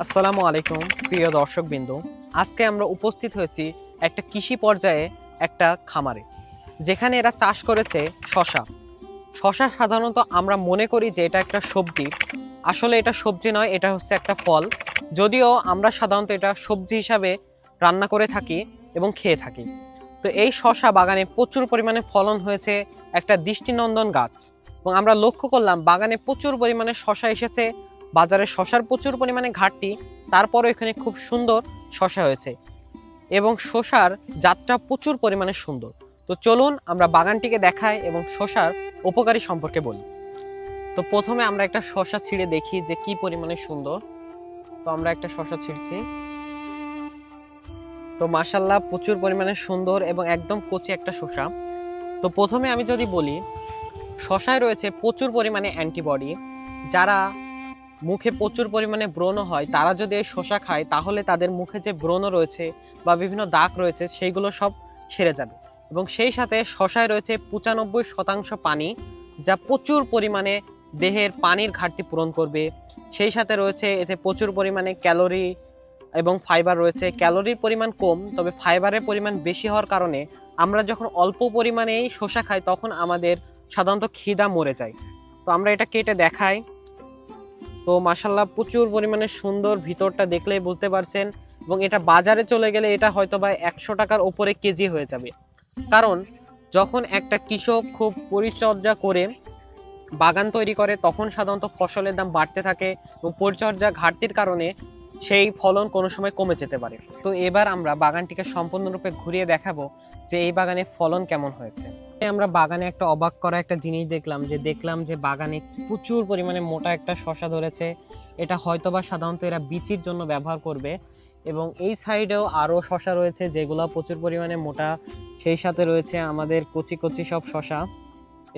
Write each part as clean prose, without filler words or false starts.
আসসালামু আলাইকুম প্রিয় দর্শকবৃন্দ। আজকে আমরা উপস্থিত হয়েছি একটা কৃষি পর্যায়ে একটা খামারে, যেখানে এরা চাষ করেছে শশা। শশা সাধারণত আমরা মনে করি যে এটা একটা সবজি, আসলে এটা সবজি নয়, এটা হচ্ছে একটা ফল। যদিও আমরা সাধারণত এটা সবজি হিসাবে রান্না করে থাকি এবং খেয়ে থাকি। তো এই শশা বাগানে প্রচুর পরিমাণে ফলন হয়েছে, একটা দৃষ্টিনন্দন গাছ। এবং আমরা লক্ষ্য করলাম বাগানে প্রচুর পরিমাণে শশা এসেছে। বাজারে শশার প্রচুর পরিমাণে ঘাটতি, তারপরও এখানে খুব সুন্দর শশা হয়েছে এবং শশার জাতটা প্রচুর পরিমাণে সুন্দর। তো চলুন আমরা বাগানটিকে দেখাই এবং শশার উপকারী সম্পর্কে বলি। তো প্রথমে আমরা একটা শশা ছিঁড়ে দেখি যে কি পরিমাণে সুন্দর। তো আমরা একটা শশা ছিঁড়ছি। তো মাশাআল্লাহ প্রচুর পরিমাণে সুন্দর এবং একদম কচি একটা শশা। তো প্রথমে আমি যদি বলি, শশায় রয়েছে প্রচুর পরিমাণে অ্যান্টিবডি। যারা মুখে প্রচুর পরিমাণে ব্রণ হয়, তারা যদি এই শশা খায় তাহলে তাদের মুখে যে ব্রণ রয়েছে বা বিভিন্ন দাগ রয়েছে সেইগুলো সব সেরে যাবে। এবং সেই সাথে শশায় রয়েছে 95% পানি, যা প্রচুর পরিমাণে দেহের পানির ঘাটতি পূরণ করবে। সেই সাথে রয়েছে এতে প্রচুর পরিমাণে ক্যালোরি এবং ফাইবার রয়েছে। ক্যালোরির পরিমাণ কম, তবে ফাইবারের পরিমাণ বেশি হওয়ার কারণে আমরা যখন অল্প পরিমাণেই শশা খাই তখন আমাদের সাধারণত খিদা মরে যায়। তো আমরা এটা কেটে দেখাই। তো মাশাআল্লাহ প্রচুর পরিমাণে সুন্দর, ভিতরটা দেখলেই বুঝতে পারছেন। এবং এটা বাজারে চলে গেলে এটা হয়তো বা 100 টাকার উপরে কেজি হয়ে যাবে। কারণ যখন একটা কৃষক খুব পরিচর্যা করে বাগান তৈরি করে তখন সাধারণত ফসলের দাম বাড়তে থাকে এবং পরিচর্যা ঘাটতির কারণে সেই ফলন কোনো সময় কমে যেতে পারে। তো এবার আমরা বাগানটিকে সম্পূর্ণরূপে ঘুরিয়ে দেখাবো যে এই বাগানে ফলন কেমন হয়েছে। আমরা বাগানে একটা অবাক করা একটা জিনিস দেখলাম যে বাগানে প্রচুর পরিমাণে মোটা একটা শশা ধরেছে। এটা হয়তোবা সাধারণত এরা বিচির জন্য ব্যবহার করবে। এবং এই সাইডেও আরও শশা রয়েছে যেগুলো প্রচুর পরিমাণে মোটা, সেই সাথে রয়েছে আমাদের কচি কচি সব শশা।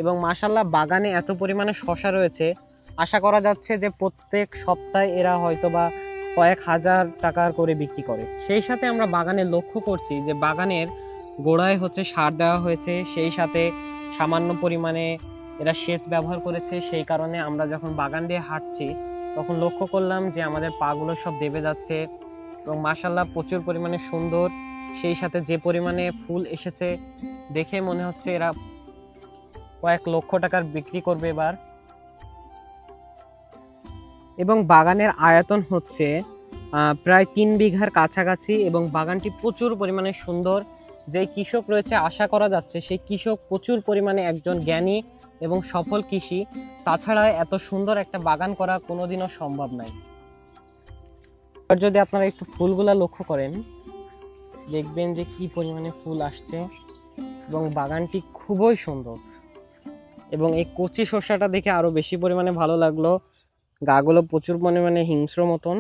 এবং মাশাআল্লাহ বাগানে এত পরিমাণে শশা রয়েছে, আশা করা যাচ্ছে যে প্রত্যেক সপ্তাহে এরা হয়তোবা কয়েক হাজার টাকার করে বিক্রি করে। সেই সাথে আমরা বাগানে লক্ষ্য করছি যে বাগানের গোড়ায় হচ্ছে সার দেওয়া হয়েছে, সেই সাথে সামান্য পরিমাণে এরা সেচ ব্যবহার করেছে। সেই কারণে আমরা যখন বাগান দিয়ে হাঁটছি তখন লক্ষ্য করলাম যে আমাদের পাগুলো সব দেবে যাচ্ছে। এবং মাশাআল্লাহ প্রচুর পরিমাণে সুন্দর, সেই সাথে যে পরিমাণে ফুল এসেছে দেখে মনে হচ্ছে এরা কয়েক লক্ষ টাকার বিক্রি করবে এবার। এবং বাগানের আয়তন হচ্ছে প্রায় 3 বিঘার কাছাকাছি এবং বাগানটি প্রচুর পরিমাণে সুন্দর। যে কৃষক রয়েছে আশা করা যাচ্ছে সেই কৃষক প্রচুর পরিমাণে একজন জ্ঞানী এবং সফল কৃষি, তাছাড়া এত সুন্দর একটা বাগান করা কোনোদিনও সম্ভব নয়। আর যদি আপনারা একটু ফুলগুলা লক্ষ্য করেন দেখবেন যে কি পরিমাণে ফুল আসছে এবং বাগানটি খুবই সুন্দর। এবং এই কচি শসাটা দেখে আরো বেশি পরিমাণে ভালো লাগলো, গাগুলো প্রচুর পরিমাণে হিংস্র মতন।